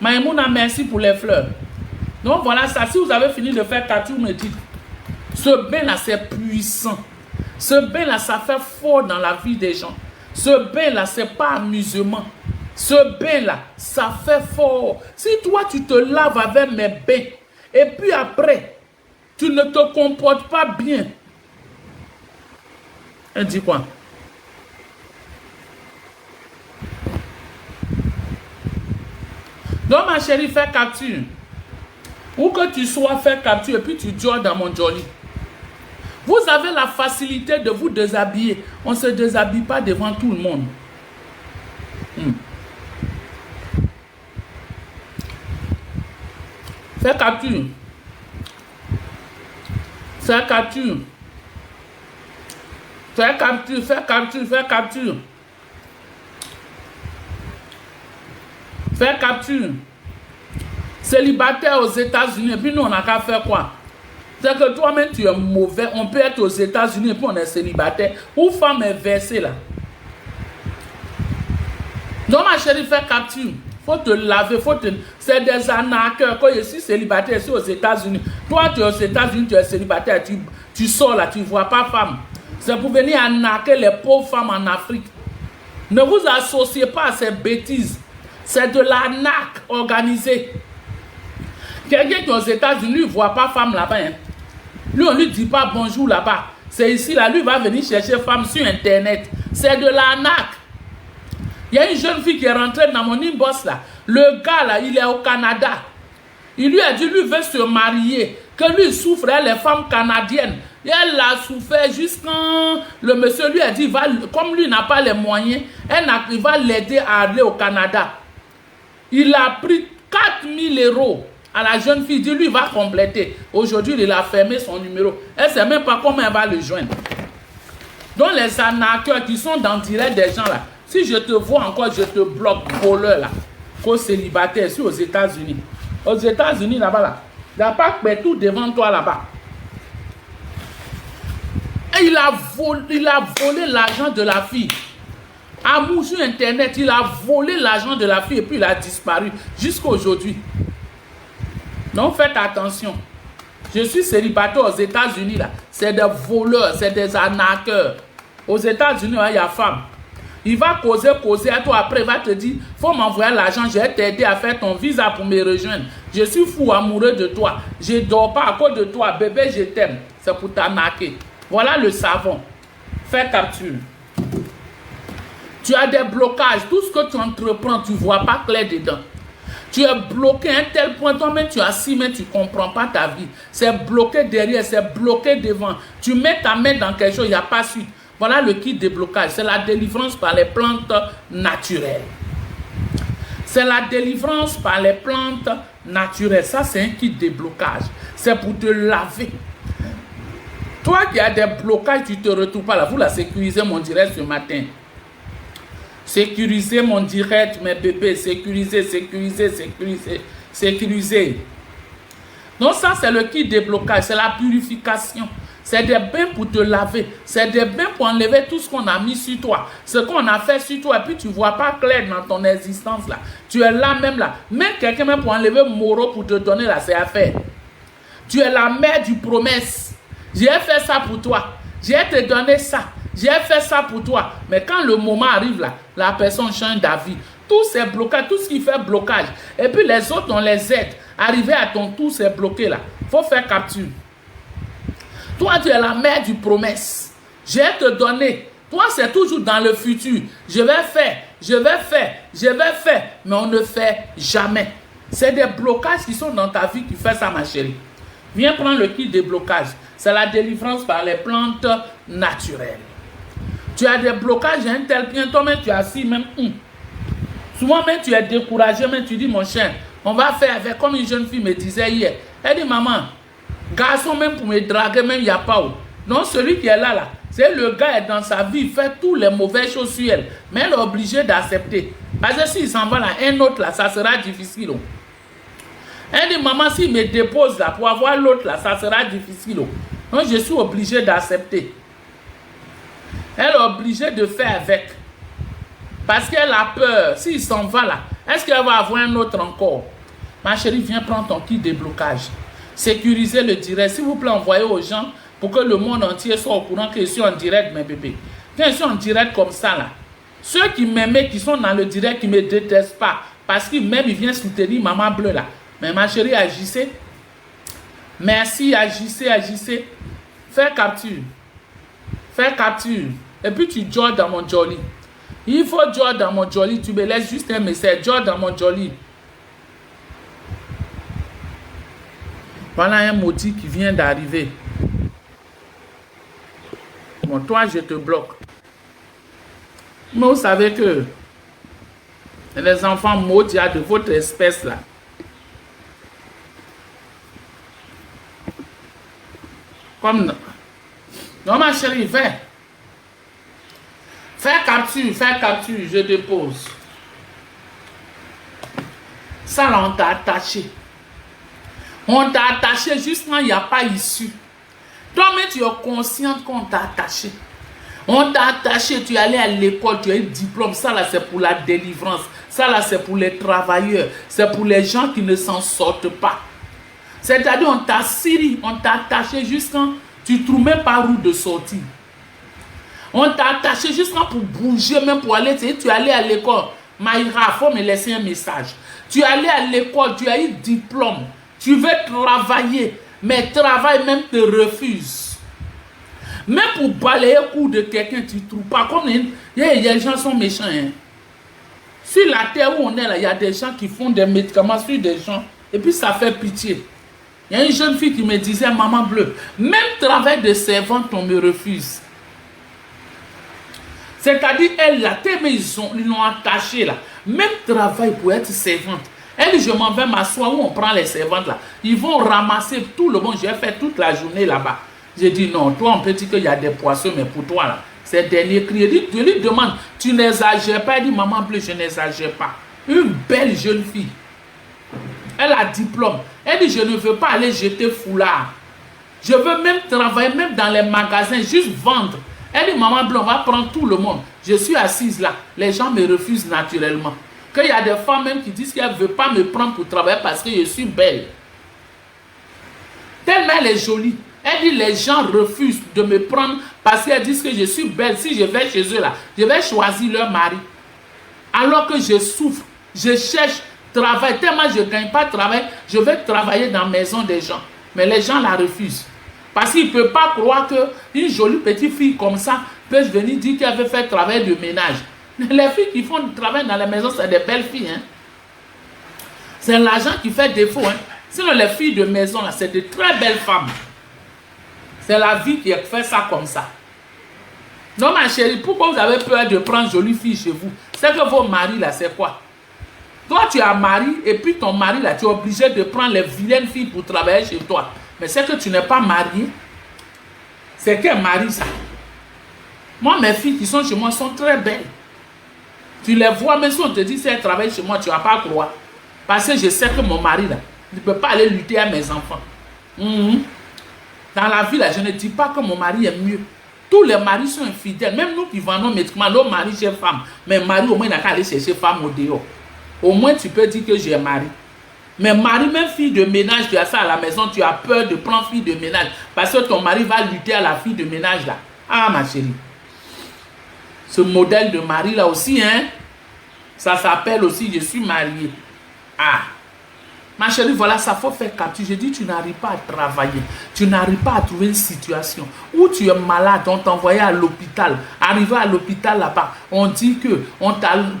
Maïmouna, merci pour les fleurs. Donc voilà ça. Si vous avez fini de faire capture, me dites. Ce bain-là, c'est puissant. Ce bain-là, ça fait fort dans la vie des gens. Ce bain-là, c'est pas amusement. Ce bain-là, ça fait fort. Si toi, tu te laves avec mes bains, et puis après, tu ne te comportes pas bien. Elle dit quoi? Donc, ma chérie, fais capture. Où que tu sois, fais capture, et puis tu dors dans mon jolly. Vous avez la facilité de vous déshabiller. On ne se déshabille pas devant tout le monde. Fais capture. Fais capture. Fais capture, fais capture, fais capture. Fais capture. Célibataire aux États-Unis, et puis nous, on n'a qu'à faire quoi? C'est que toi-même, tu es mauvais. On peut être aux États-Unis, et puis on est célibataire. Ou femme est versée là. Donc, ma chérie, fais capture. Faut te laver, c'est des arnaqueurs. Quand je suis célibataire, je suis aux États-Unis. Toi, tu es aux États-Unis, tu es célibataire, tu sors là, tu ne vois pas femme. C'est pour venir arnaquer les pauvres femmes en Afrique. Ne vous associez pas à ces bêtises. C'est de l'arnaque organisée. Quelqu'un qui est aux États-Unis ne voit pas femme là-bas. Hein. Lui, on ne lui dit pas bonjour là-bas. C'est ici, là, lui va venir chercher femme sur Internet. C'est de l'arnaque. Il y a une jeune fille qui est rentrée dans mon inbox là. Le gars là, il est au Canada. Il lui a dit, lui veut se marier. Que lui souffrait les femmes canadiennes. Et elle a souffert jusqu'à le monsieur lui a dit, comme lui n'a pas les moyens, il va l'aider à aller au Canada. Il a pris 4 000 € à la jeune fille. Il dit, lui va compléter. Aujourd'hui, il a fermé son numéro. Elle ne sait même pas comment elle va le joindre. Donc les arnaqueurs qui sont dans le direct des gens là. Si je te vois encore, je te bloque, voleur là. Qu'au célibataire, ici aux États-Unis. Aux États-Unis, là-bas, là. Il n'y a pas que tout devant toi là-bas. Et il a volé l'argent de la fille. Amour sur Internet, il a volé l'argent de la fille et puis il a disparu jusqu'à aujourd'hui. Donc faites attention. Je suis célibataire aux États-Unis là. C'est des voleurs, c'est des arnaqueurs. Aux États-Unis, il y a femme. Il va causer à toi après, il va te dire, faut m'envoyer l'argent, je vais t'aider à faire ton visa pour me rejoindre. Je suis fou amoureux de toi, je ne dors pas à cause de toi, bébé, je t'aime. C'est pour t'arnaquer. Voilà le savon. Fais capture. Tu as des blocages, tout ce que tu entreprends, tu ne vois pas clair dedans. Tu es bloqué à un tel point, toi-même tu es assis, mais tu ne comprends pas ta vie. C'est bloqué derrière, c'est bloqué devant. Tu mets ta main dans quelque chose, il n'y a pas suite. Voilà le kit de blocage. C'est la délivrance par les plantes naturelles. C'est la délivrance par les plantes naturelles. Ça, c'est un kit de blocage. C'est pour te laver. Toi qui as des blocages, tu ne te retrouves pas là. Vous la sécurisez mon direct ce matin. Sécurisez mon direct, mes bébés. Sécurisez, sécurisez, sécurisez, sécurisez. Donc ça, c'est le kit de blocage. C'est la purification. C'est des bains pour te laver. C'est des bains pour enlever tout ce qu'on a mis sur toi. Ce qu'on a fait sur toi. Et puis tu ne vois pas clair dans ton existence là. Tu es là même là. Même quelqu'un même pour enlever Moro pour te donner là, c'est à faire. Tu es la mère du promesse. J'ai fait ça pour toi. J'ai te donné ça. J'ai fait ça pour toi. Mais quand le moment arrive là, la personne change d'avis. Tous ces blocages, tout ce qui fait blocage. Et puis les autres, on les aide. Arriver à ton tour, c'est bloqué là. Il faut faire capture. Toi, tu es la mère du promesse. Je vais te donner. Toi, c'est toujours dans le futur. Je vais faire, je vais faire, je vais faire. Mais on ne fait jamais. C'est des blocages qui sont dans ta vie qui font ça, ma chérie. Viens prendre le kit de blocage. C'est la délivrance par les plantes naturelles. Tu as des blocages, un tel point, toi-même, tu es assis, même. Souvent, même, tu es découragé, même, tu dis, mon chien, on va faire avec, comme une jeune fille me disait hier. Elle dit, maman, garçon, même pour me draguer, même, il n'y a pas où. Donc, celui qui est là, là, c'est le gars est dans sa vie, il fait toutes les mauvaises choses sur elle. Mais elle est obligée d'accepter. Parce que s'il s'en va là, un autre là, ça sera difficile. Oh. Elle dit, maman, s'il me dépose là, pour avoir l'autre là, ça sera difficile. Oh. Donc, je suis obligé d'accepter. Elle est obligée de faire avec. Parce qu'elle a peur. S'il s'en va là, Est-ce qu'elle va avoir un autre encore? Ma chérie, viens prendre ton kit déblocage. Sécuriser le direct. S'il vous plaît, envoyez aux gens pour que le monde entier soit au courant que je suis en direct, mes bébés. Quand je suis en direct comme ça, là, ceux qui m'aiment, qui sont dans le direct, qui ne me détestent pas, parce qu'ils m'aiment, ils viennent soutenir Maman Bleue, là. Mais ma chérie, agissez. Merci, agissez, agissez. Fais capture. Fais capture. Et puis tu joins dans mon jolly. Il faut joindre dans mon jolly. Tu me laisses juste un message. Joins dans mon jolly. Voilà un maudit qui vient d'arriver. Bon, toi, je te bloque. Mais vous savez que les enfants maudits de votre espèce là. Comme... Non, ma chérie, fais. Fais capture, je dépose. Ça là, on t'a attaché. On t'a attaché juste quand il n'y a pas issue. Toi-même, tu es consciente qu'on t'a attaché. On t'a attaché, tu es allé à l'école, tu as eu diplôme. Ça là, c'est pour la délivrance. Ça là, c'est pour les travailleurs. C'est pour les gens qui ne s'en sortent pas. C'est-à-dire, on t'a scellé, on t'a attaché juste quand tu ne trouves même pas où de sortir. On t'a attaché juste quand pour bouger, même pour aller. Tu es allé à l'école. Maïra, il faut me laisser un message. Tu es allé à l'école, tu as eu diplôme. Tu veux travailler, mais travail même te refuse. Même pour balayer le cou de quelqu'un, tu ne trouves pas. Comme les gens sont méchants. Hein. Sur la terre où on est là, il y a des gens qui font des médicaments sur des gens. Et puis ça fait pitié. Il y a une jeune fille qui me disait, Maman Bleue, même travail de servante, on me refuse. C'est-à-dire, elle là, ils l'ont attachée là. Même travail pour être servante. Elle dit, je m'en vais m'asseoir où on prend les servantes là. Ils vont ramasser tout le monde. J'ai fait toute la journée là-bas. J'ai dit, non, toi on peut dire qu'il y a des poissons, mais pour toi là, c'est dernier cri. Je lui demande, tu n'exagères pas? Elle dit, Maman Bleue, je n'exagère pas. Une belle jeune fille. Elle a diplôme. Elle dit, je ne veux pas aller jeter foulard. Je veux même travailler, même dans les magasins, juste vendre. Elle dit, Maman Bleue, on va prendre tout le monde. Je suis assise là. Les gens me refusent naturellement. Qu'il y a des femmes même qui disent qu'elles ne veulent pas me prendre pour travailler parce que je suis belle. Tellement elle est jolie. Elle dit, les gens refusent de me prendre parce qu'elles disent que je suis belle. Si je vais chez eux là, je vais choisir leur mari. Alors que je souffre, je cherche travail. Tellement je ne gagne pas de travail, je vais travailler dans la maison des gens. Mais les gens la refusent. Parce qu'ils ne peuvent pas croire qu'une jolie petite fille comme ça peut venir dire qu'elle veut faire travail de ménage. Les filles qui font du travail dans la maison, c'est des belles filles. Hein? C'est l'argent qui fait défaut. Hein? Sinon, les filles de maison, c'est de très belles femmes. C'est la vie qui fait ça comme ça. Non, ma chérie, pourquoi vous avez peur de prendre jolie fille chez vous? C'est que vos maris, là, c'est quoi? Toi, tu as un mari, et puis ton mari, là, tu es obligé de prendre les vilaines filles pour travailler chez toi. Mais c'est que tu n'es pas marié. C'est quel mari, ça? Moi, mes filles qui sont chez moi sont très belles. Tu les vois, même si on te dit si elles travaillent chez moi, tu ne vas pas croire. Parce que je sais que mon mari, là, ne peut pas aller lutter à mes enfants. Dans la vie, là, je ne dis pas que mon mari est mieux. Tous les maris sont infidèles. Même nous qui vendons médicaments, nos maris chez femmes. Mais mari, au moins, il n'a qu'à aller chercher femme au dehors. Au moins, tu peux dire que j'ai un mari. Mais mari, même fille de ménage, tu as ça à la maison, tu as peur de prendre fille de ménage. Parce que ton mari va lutter à la fille de ménage, là. Ah, ma chérie. Ce modèle de mari, là aussi, hein. Ça s'appelle aussi, je suis mariée. Ah. Ma chérie, voilà, ça faut faire capture. Je dis, tu n'arrives pas à travailler. Tu n'arrives pas à trouver une situation où tu es malade, on t'a envoyé à l'hôpital. Arrivé à l'hôpital là-bas, on dit que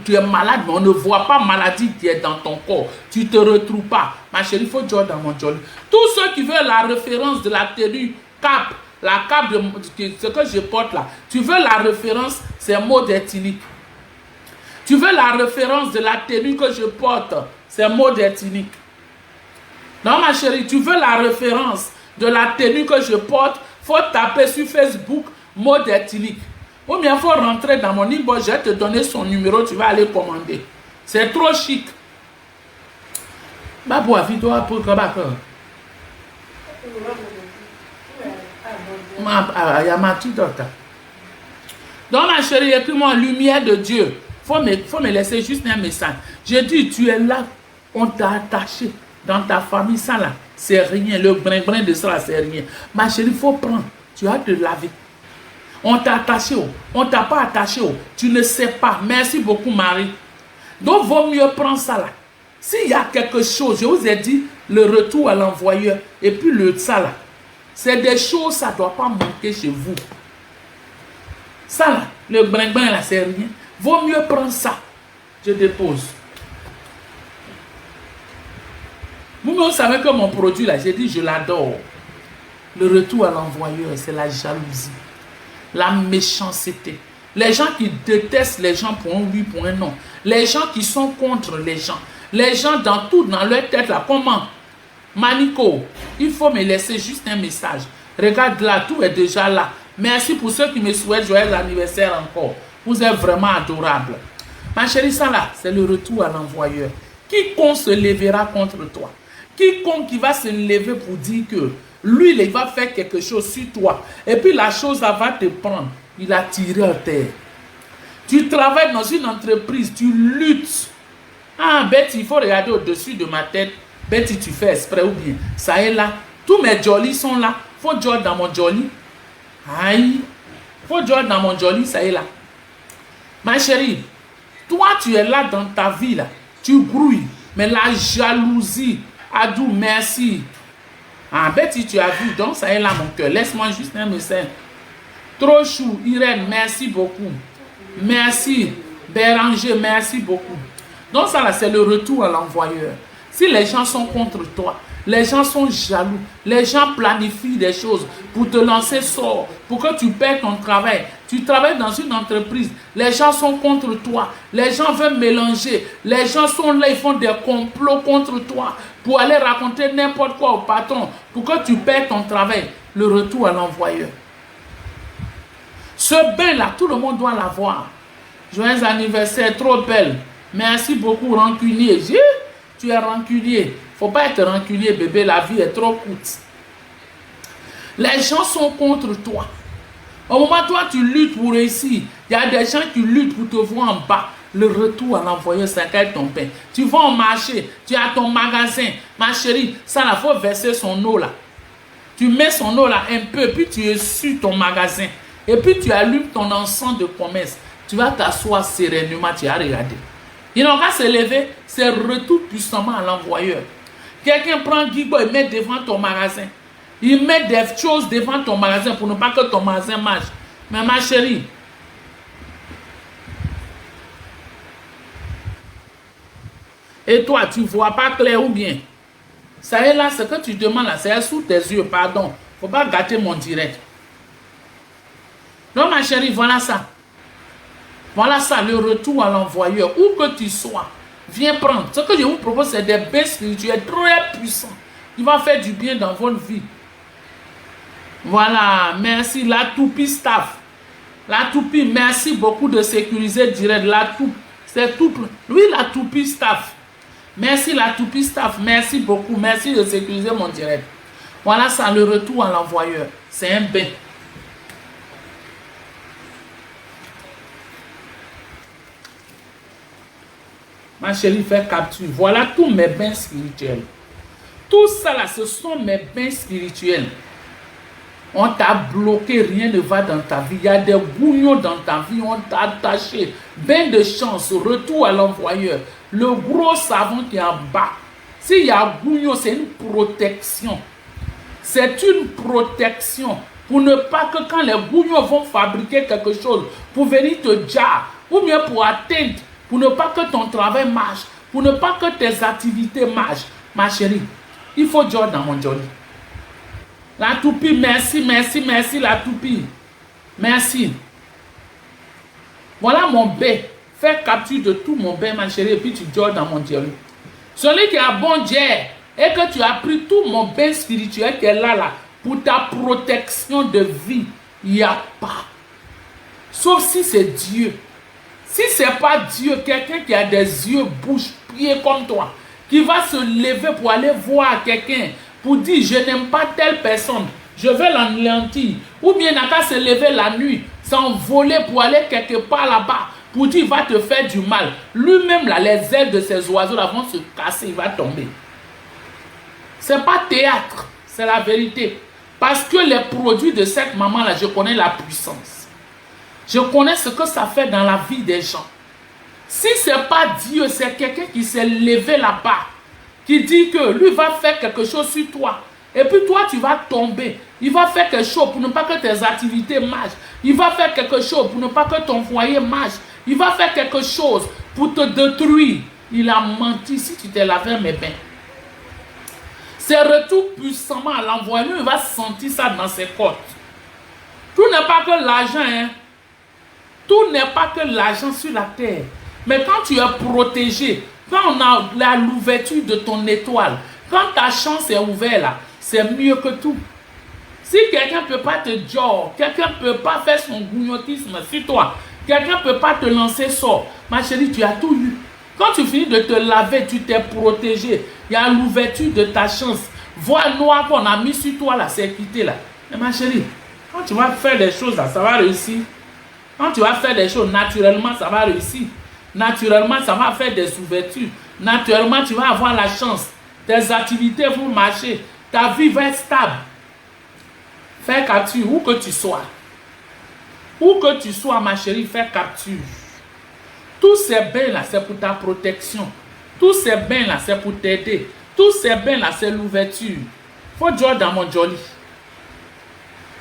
tu es malade, mais on ne voit pas maladie qui est dans ton corps. Tu ne te retrouves pas. Ma chérie, il faut jouer dans mon jolly. Tous ceux qui veulent la référence de la tenue cape, la cape de ce que je porte là, tu veux la référence, c'est mode ethnique. Tu veux la référence de la tenue que je porte, c'est mode ethnique. Non, ma chérie, tu veux la référence de la tenue que je porte, il faut taper sur Facebook mode ethnique. Ou bien il faut rentrer dans mon inbox, je vais te donner son numéro, tu vas aller commander. C'est trop chic. Babou a vidéo pour le donc ma chérie, écris-moi lumière de Dieu. Faut me laisser juste un message. Je dis, tu es là, on t'a attaché dans ta famille, ça là, c'est rien. Le brin de ça là, c'est rien. Ma chérie, il faut prendre, tu as te laver. On t'a attaché, on t'a pas attaché, tu ne sais pas. Merci beaucoup, Marie. Donc, vaut mieux prendre ça là. S'il y a quelque chose, je vous ai dit, le retour à l'envoyeur, et puis le ça là, c'est des choses, ça ne doit pas manquer chez vous. Ça là, le brin là, c'est rien. Vaut mieux prendre ça. Je dépose. Vous savez que mon produit là, j'ai dit, je l'adore. Le retour à l'envoyeur, c'est la jalousie, la méchanceté. Les gens qui détestent les gens pour un oui, pour un non. Les gens qui sont contre les gens. Les gens dans tout, dans leur tête là, comment? Manico, il faut me laisser juste un message. Regarde là, tout est déjà là. Merci pour ceux qui me souhaitent joyeux anniversaire encore. Vous êtes vraiment adorable. Ma chérie, ça là, c'est le retour à l'envoyeur. Quiconque se lèvera contre toi, quiconque qui va se lever pour dire que lui, il va faire quelque chose sur toi, et puis la chose ça va te prendre, il a tiré à terre. Tu travailles dans une entreprise, tu luttes. Ah, Betty, il faut regarder au-dessus de ma tête. Betty, tu fais exprès ou bien? Ça est là. Tous mes jollies sont là. Faut joindre dans mon jolly. Aïe. Faut joindre dans mon jolly, ça est là. Ma chérie, toi, tu es là dans ta vie, là. Tu grouilles. Mais la jalousie, Adou, merci. Ah, Betty, tu as vu. Donc, ça est là, mon cœur. Laisse-moi juste un message. Trop chou, Irène, merci beaucoup. Merci. Béranger, merci beaucoup. Donc, ça là, c'est le retour à l'envoyeur. Si les gens sont contre toi, les gens sont jaloux, les gens planifient des choses pour te lancer sort, pour que tu perds ton travail. Tu travailles dans une entreprise, les gens sont contre toi, les gens veulent mélanger, les gens sont là, ils font des complots contre toi pour aller raconter n'importe quoi au patron, pour que tu perds ton travail. Le retour à l'envoyeur. Ce bain-là, tout le monde doit l'avoir. Joyeux anniversaire, trop belle. Merci beaucoup, rancunier. Tu es rancunier. Faut pas être rancunier, bébé. La vie est trop courte. Les gens sont contre toi. Au moment où toi, tu luttes pour réussir, il y a des gens qui luttent pour te voir en bas. Le retour à l'envoyeur, c'est ton pain. Tu vas au marché, tu as ton magasin. Ma chérie, ça, il faut verser son eau là. Tu mets son eau là un peu, puis tu essuies ton magasin. Et puis tu allumes ton encens de commerce. Tu vas t'asseoir sereinement, tu vas regarder. Il n'aura qu'à se lever, c'est retour puissamment à l'envoyeur. Quelqu'un prend Guigo et met devant ton magasin. Il met des choses devant ton magasin pour ne pas que ton magasin marche. Mais ma chérie, et toi, tu ne vois pas clair ou bien? Ça est là, ce que tu demandes là, c'est sous tes yeux, pardon. Il ne faut pas gâter mon direct. Donc ma chérie, voilà ça. Voilà ça, le retour à l'envoyeur. Où que tu sois, viens prendre. Ce que je vous propose, c'est des bains spirituels très puissants. Qui vont faire du bien dans votre vie. Voilà, merci. La toupie staff. La toupie, merci beaucoup de sécuriser direct. La toupie, c'est tout. Oui, la toupie staff. Merci la toupie staff. Merci beaucoup. Merci de sécuriser mon direct. Voilà ça, le retour à l'envoyeur. C'est un bain. Ma chérie, fais capture. Voilà tous mes bains spirituels. Tout ça là, ce sont mes bains spirituels. On t'a bloqué, rien ne va dans ta vie. Il y a des bouillons dans ta vie, on t'a attaché. Bain de chance, retour à l'envoyeur. Le gros savon qui est en bas. S'il y a bouillon, c'est une protection. C'est une protection. Pour ne pas que quand les bouillons vont fabriquer quelque chose, pour venir te jar, ou bien pour atteindre, pour ne pas que ton travail marche, pour ne pas que tes activités marchent. Ma chérie, il faut jouer dans mon joli. La toupie, merci, merci, merci la toupie. Merci. Voilà mon bain. Fais capture de tout mon bain, ma chérie, et puis tu joues dans mon joli. Celui qui a bon Dieu, et que tu as pris tout mon bain spirituel qui est là, pour ta protection de vie, il n'y a pas. Sauf si c'est Dieu. Si ce n'est pas Dieu, quelqu'un qui a des yeux, bouche, pieds comme toi, qui va se lever pour aller voir quelqu'un, pour dire je n'aime pas telle personne, je vais l'anéantir. Ou bien il n'a qu'à se lever la nuit, s'envoler pour aller quelque part là-bas, pour dire il va te faire du mal. Lui-même, là, les ailes de ces oiseaux là vont se casser, il va tomber. Ce n'est pas théâtre, c'est la vérité. Parce que les produits de cette maman-là, je connais la puissance. Je connais ce que ça fait dans la vie des gens. Si ce n'est pas Dieu, c'est quelqu'un qui s'est levé là-bas, qui dit que lui va faire quelque chose sur toi. Et puis toi, tu vas tomber. Il va faire quelque chose pour ne pas que tes activités marchent. Il va faire quelque chose pour ne pas que ton foyer marche. Il va faire quelque chose pour te détruire. Il a menti si tu t'es lavé mes bains. C'est retour puissamment à l'envoyer. Lui, il va sentir ça dans ses côtes. Tout n'est pas que l'argent, hein. Tout n'est pas que l'argent sur la terre. Mais quand tu es protégé, quand on a l'ouverture de ton étoile, quand ta chance est ouverte là, c'est mieux que tout. Si quelqu'un ne peut pas te dire, quelqu'un ne peut pas faire son gougnotisme sur toi, quelqu'un ne peut pas te lancer sort, ma chérie, tu as tout eu. Quand tu finis de te laver, tu t'es protégé. Il y a l'ouverture de ta chance. Voile noire qu'on a mis sur toi là, c'est quitté là. Mais ma chérie, quand tu vas faire des choses là, ça va réussir. Quand tu vas faire des choses, naturellement, ça va réussir. Naturellement, ça va faire des ouvertures. Naturellement, tu vas avoir la chance. Tes activités vont marcher. Ta vie va être stable. Fais capture, où que tu sois. Où que tu sois, ma chérie, fais capture. Tous ces bains-là, c'est pour ta protection. Tous ces bains-là, c'est pour t'aider. Tous ces bains-là, c'est l'ouverture. Il faut Dieu dans mon joli.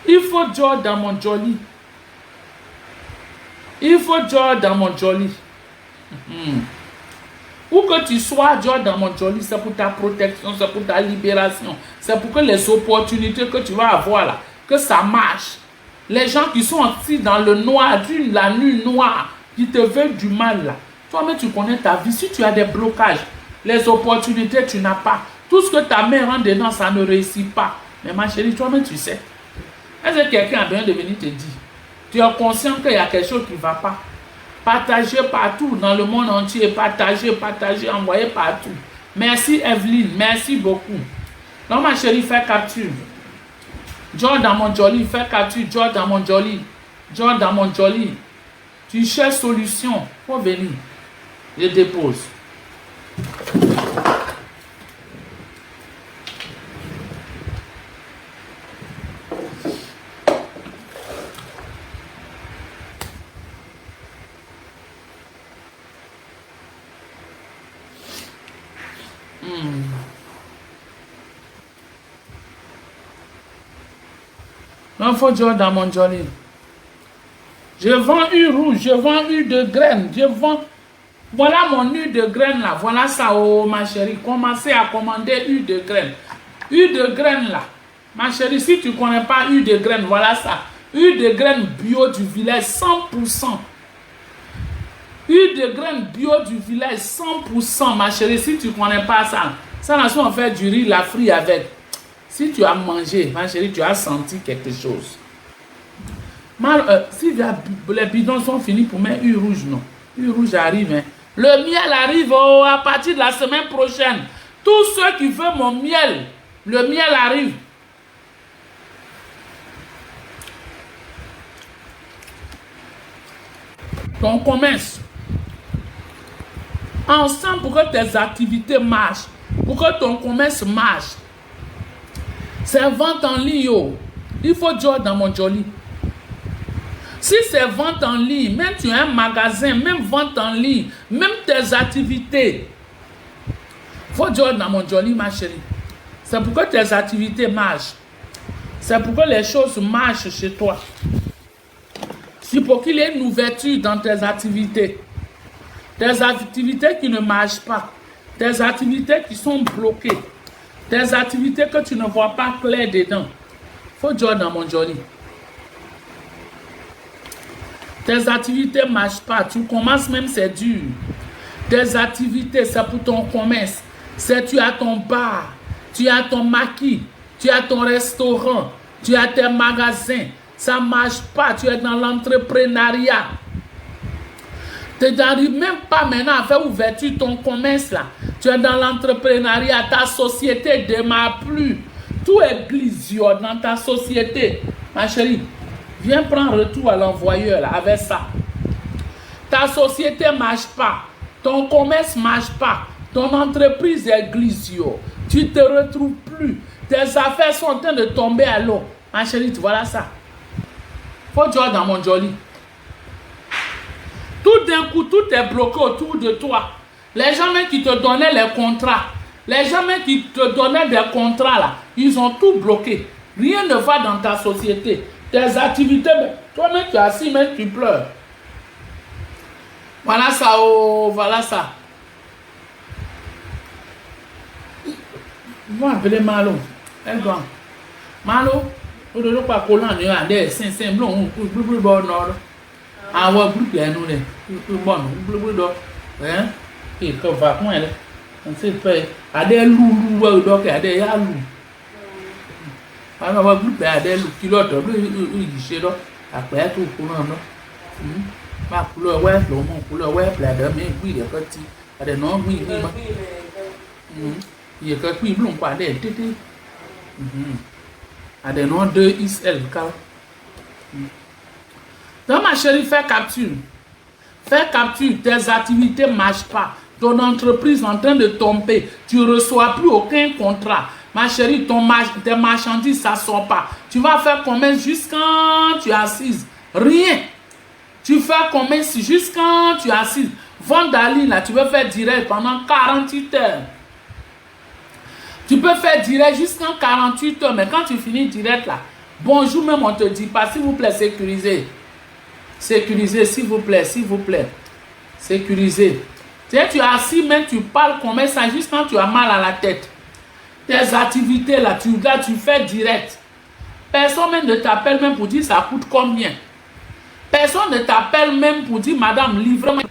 Il faut Dieu dans mon joli. Il faut Dieu dans mon joli. Où que tu sois, Dieu dans mon joli, c'est pour ta protection, c'est pour ta libération. C'est pour que les opportunités que tu vas avoir là, que ça marche. Les gens qui sont assis dans le noir, la nuit noire, qui te veulent du mal là. Toi-même, tu connais ta vie. Si tu as des blocages, les opportunités, tu n'as pas. Tout ce que ta mère rentre dedans, ça ne réussit pas. Mais ma chérie, toi-même, tu sais. Est-ce que quelqu'un a besoin de venir te dire? Tu es conscient qu'il y a quelque chose qui ne va pas. Partagez partout dans le monde entier. Partagez, envoyez partout. Merci Evelyne, merci beaucoup. Donc ma chérie, fais capture. John dans mon joli, fais capture. John dans mon joli. John dans mon joli. Tu cherches solution. Faut venir. Je dépose. Non, faut dire dans mon joli. Je vends huile rouge, je vends huile de graines, je vends. Voilà mon huile de graines là. Voilà ça, oh ma chérie. Commencez à commander huile de graines. Huile de graines là. Ma chérie, si tu ne connais pas huile de graines, voilà ça. Huile de graines bio du village, 100%. Huile de graines bio du village, 100%, ma chérie. Si tu ne connais pas ça, ça là, si on fait du riz, la frit avec. Si tu as mangé, ma chérie, tu as senti quelque chose. Si les bidons sont finis pour mettre huile rouge, non. Huile rouge arrive. Hein. Le miel arrive à partir de la semaine prochaine. Tous ceux qui veulent mon miel, le miel arrive. Ton commerce. Ensemble pour que tes activités marchent. Pour que ton commerce marche. C'est vente en ligne. Yo. Il faut dire dans mon joli. Si c'est vente en ligne, même tu as un magasin, même vente en ligne, même tes activités, il faut dire dans mon joli, ma chérie. C'est pour que tes activités marchent. C'est pour que les choses marchent chez toi. C'est pour qu'il y ait une ouverture dans tes activités. Tes activités qui ne marchent pas. Tes activités qui sont bloquées. Tes activités que tu ne vois pas clair dedans. Il faut dire dans mon joli. Tes activités ne marchent pas. Tu commences même, c'est dur. Tes activités, c'est pour ton commerce. C'est tu as ton bar, tu as ton maquis, tu as ton restaurant, tu as tes magasins. Ça ne marche pas. Tu es dans l'entrepreneuriat. Tu n'arrives même pas maintenant à faire ouverture ton commerce là. Tu es dans l'entrepreneuriat. Ta société ne démarre plus. Tout est glissio dans ta société. Ma chérie. Viens prendre retour à l'envoyeur là, avec ça. Ta société ne marche pas. Ton commerce ne marche pas. Ton entreprise est glissio. Tu ne te retrouves plus. Tes affaires sont en train de tomber à l'eau. Ma chérie, tu vois ça. Faut dire dans mon joli. Tout d'un coup, tout est bloqué autour de toi. Les gens même qui te donnaient les contrats, les gens même qui te donnaient des contrats là, ils ont tout bloqué. Rien ne va dans ta société. Tes activités, toi-même tu es assis, mais tu pleures. Voilà ça, oh, voilà ça. Ils vont appeler Malo. Elle doit. Malo, vous ne pas coller en dehors des 500 blancs, plus bon nord. Avoir plus de nous, plus bon, plus d'or. Hein? Et comme va comment elle est. On sait pas. À des loups, donc à des yalous. Alors, on va plus à des loups qui l'autre, il chez l'autre. Après tout, pour nous. Ma couleur, ouais, mon couleur, ouais, plein de mes oui, les petits. À des noms, oui, oui. Il y a quelques qui blonds, pas des tétés. À des noms de Israël, car. Donc, ma chérie, fais capture. Fais capture, tes activités ne marchent pas. Ton entreprise est en train de tomber. Tu ne reçois plus aucun contrat. Ma chérie, tes marchandises, ça ne sort pas. Tu vas faire combien jusqu'à quand tu es assise? Rien. Tu fais combien jusqu'à quand tu es assise? Vendali, là, tu veux faire direct pendant 48 heures. Tu peux faire direct jusqu'à 48 heures, mais quand tu finis direct, là, bonjour, même on te dit pas, s'il vous plaît, sécurisez. Sécurisez, s'il vous plaît, s'il vous plaît. Sécurisez. Tu es assis, même tu parles combien ça, juste quand tu as mal à la tête. Tes activités, là, tu fais direct. Personne même ne t'appelle même pour dire ça coûte combien. Personne ne t'appelle même pour dire, madame, livrez-moi.